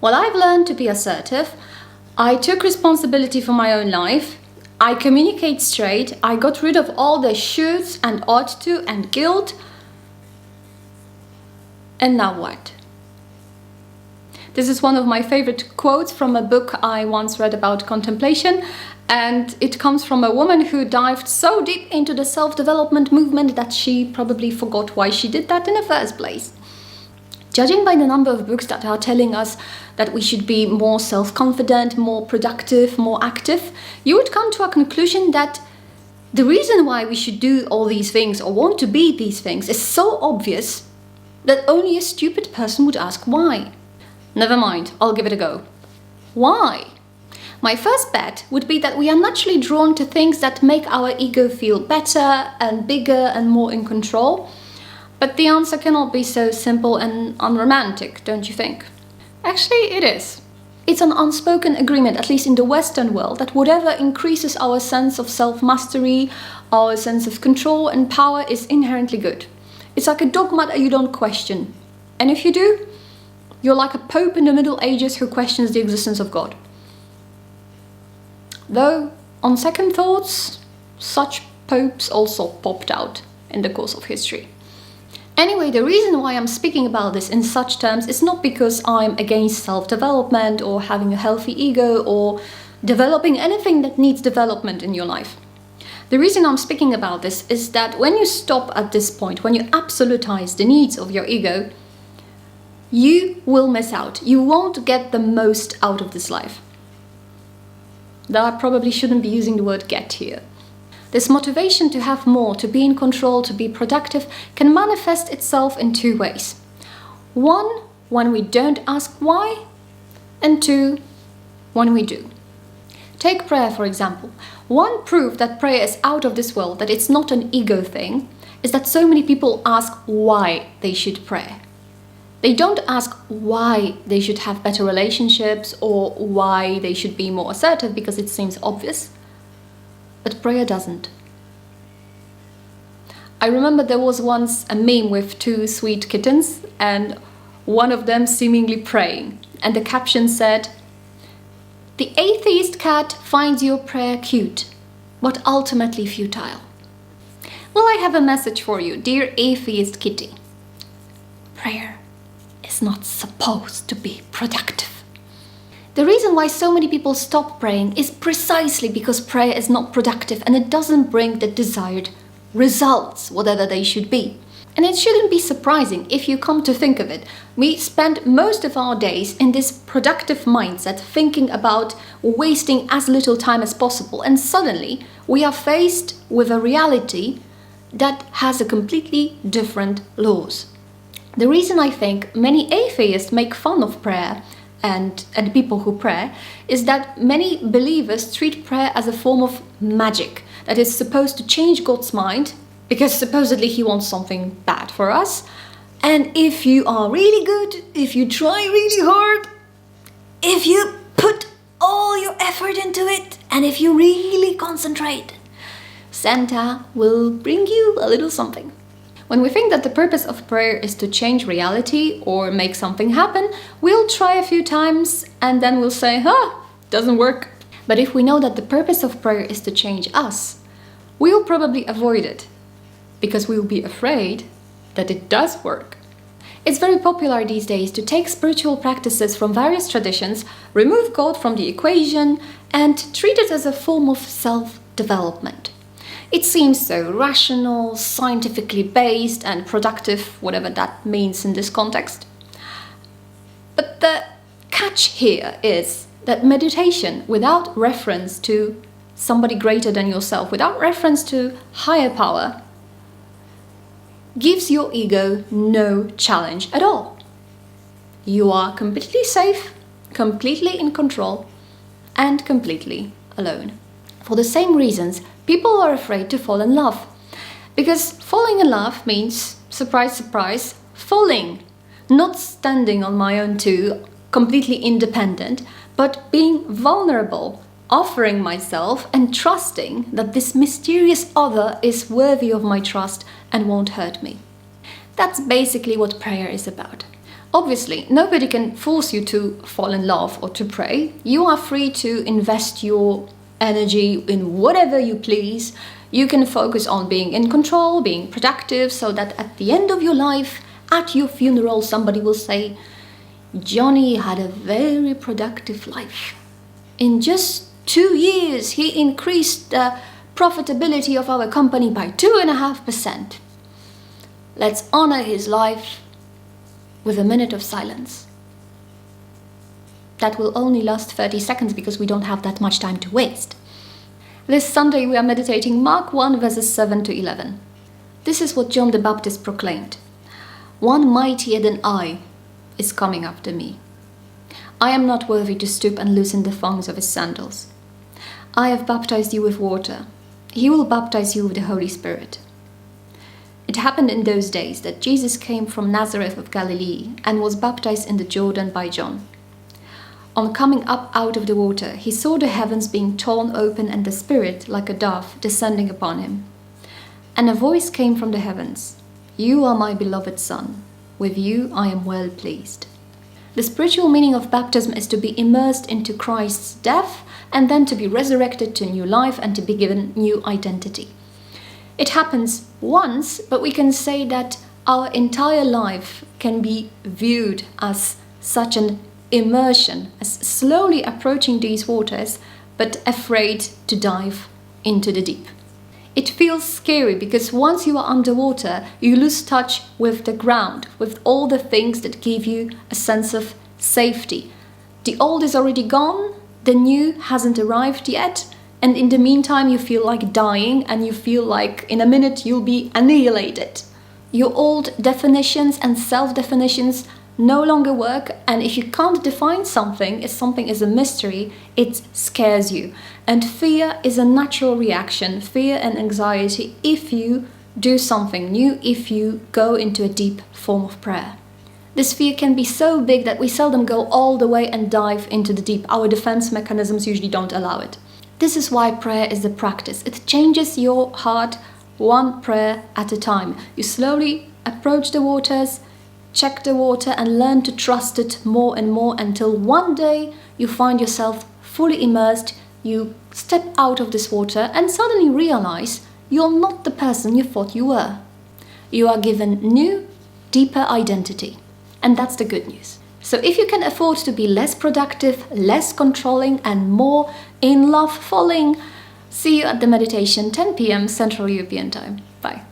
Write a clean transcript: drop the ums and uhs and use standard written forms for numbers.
Well, I've learned to be assertive. I took responsibility for my own life. I communicate straight. I got rid of all the shoulds and ought to and guilt. And now what? This is one of my favorite quotes from a book I once read about contemplation, and it comes from a woman who dived so deep into the self-development movement that she probably forgot why she did that in the first place. Judging by the number of books that are telling us that we should be more self-confident, more productive, more active, you would come to a conclusion that the reason why we should do all these things or want to be these things is so obvious that only a stupid person would ask why. Never mind, I'll give it a go. Why? My first bet would be that we are naturally drawn to things that make our ego feel better and bigger and more in control. But the answer cannot be so simple and unromantic, don't you think? Actually, it is. It's an unspoken agreement, at least in the Western world, that whatever increases our sense of self-mastery, our sense of control and power is inherently good. It's like a dogma that you don't question. And if you do, you're like a pope in the Middle Ages who questions the existence of God. Though, on second thoughts, such popes also popped out in the course of history. Anyway, the reason why I'm speaking about this in such terms is not because I'm against self-development or having a healthy ego or developing anything that needs development in your life. The reason I'm speaking about this is that when you stop at this point, when you absolutize the needs of your ego, you will miss out. You won't get the most out of this life. Though I probably shouldn't be using the word get here. This motivation to have more, to be in control, to be productive, can manifest itself in two ways. One, when we don't ask why, and two, when we do. Take prayer, for example. One proof that prayer is out of this world, that it's not an ego thing, is that so many people ask why they should pray. They don't ask why they should have better relationships or why they should be more assertive because it seems obvious. But prayer doesn't. I remember there was once a meme with two sweet kittens and one of them seemingly praying. And the caption said, "The atheist cat finds your prayer cute, but ultimately futile." Well, I have a message for you, dear atheist kitty. Prayer is not supposed to be productive. The reason why so many people stop praying is precisely because prayer is not productive and it doesn't bring the desired results, whatever they should be. And it shouldn't be surprising if you come to think of it. We spend most of our days in this productive mindset, thinking about wasting as little time as possible, and suddenly we are faced with a reality that has a completely different laws. The reason I think many atheists make fun of prayer and people who pray is that many believers treat prayer as a form of magic that is supposed to change God's mind because supposedly he wants something bad for us. And if you are really good, if you try really hard, if you put all your effort into it, and if you really concentrate, Santa will bring you a little something. When we think that the purpose of prayer is to change reality or make something happen, we'll try a few times and then we'll say, doesn't work. But if we know that the purpose of prayer is to change us, we will probably avoid it because we will be afraid that it does work. It's very popular these days to take spiritual practices from various traditions, remove God from the equation, and treat it as a form of self-development. It seems so rational, scientifically based, and productive, whatever that means in this context. But the catch here is that meditation, without reference to somebody greater than yourself, without reference to higher power, gives your ego no challenge at all. You are completely safe, completely in control, and completely alone. For the same reasons, people are afraid to fall in love. Because falling in love means, surprise, surprise, falling. Not standing on my own two, completely independent, but being vulnerable, offering myself and trusting that this mysterious other is worthy of my trust and won't hurt me. That's basically what prayer is about. Obviously, nobody can force you to fall in love or to pray. You are free to invest your energy in whatever you please. You can focus on being in control, being productive, so that at the end of your life, at your funeral, somebody will say, Johnny had a very productive life. In just 2 years, he increased the profitability of our company by 2.5%. Let's honor his life with a minute of silence. That will only last 30 seconds because we don't have that much time to waste. This Sunday we are meditating Mark 1 verses 7 to 11. This is what John the Baptist proclaimed. One mightier than I is coming after me. I am not worthy to stoop and loosen the thongs of his sandals. I have baptized you with water. He will baptize you with the Holy Spirit. It happened in those days that Jesus came from Nazareth of Galilee and was baptized in the Jordan by John. On coming up out of the water, he saw the heavens being torn open and the Spirit, like a dove, descending upon him. And a voice came from the heavens, You are my beloved Son. With you I am well pleased. The spiritual meaning of baptism is to be immersed into Christ's death and then to be resurrected to new life and to be given new identity. It happens once, but we can say that our entire life can be viewed as such an immersion, as slowly approaching these waters, but afraid to dive into the deep. It feels scary because once you are underwater, you lose touch with the ground, with all the things that give you a sense of safety. The old is already gone, the new hasn't arrived yet, and in the meantime you feel like dying and you feel like in a minute you'll be annihilated. Your old definitions and self-definitions no longer work, and if you can't define something, if something is a mystery, it scares you. And fear is a natural reaction, fear and anxiety, if you do something new, if you go into a deep form of prayer. This fear can be so big that we seldom go all the way and dive into the deep. Our defense mechanisms usually don't allow it. This is why prayer is a practice. It changes your heart one prayer at a time. You slowly approach the waters, check the water and learn to trust it more and more until one day you find yourself fully immersed. You step out of this water and suddenly realize you're not the person you thought you were. You are given new, deeper identity. And that's the good news. So if you can afford to be less productive, less controlling and more in love falling, see you at the meditation 10 p.m. Central European Time. Bye.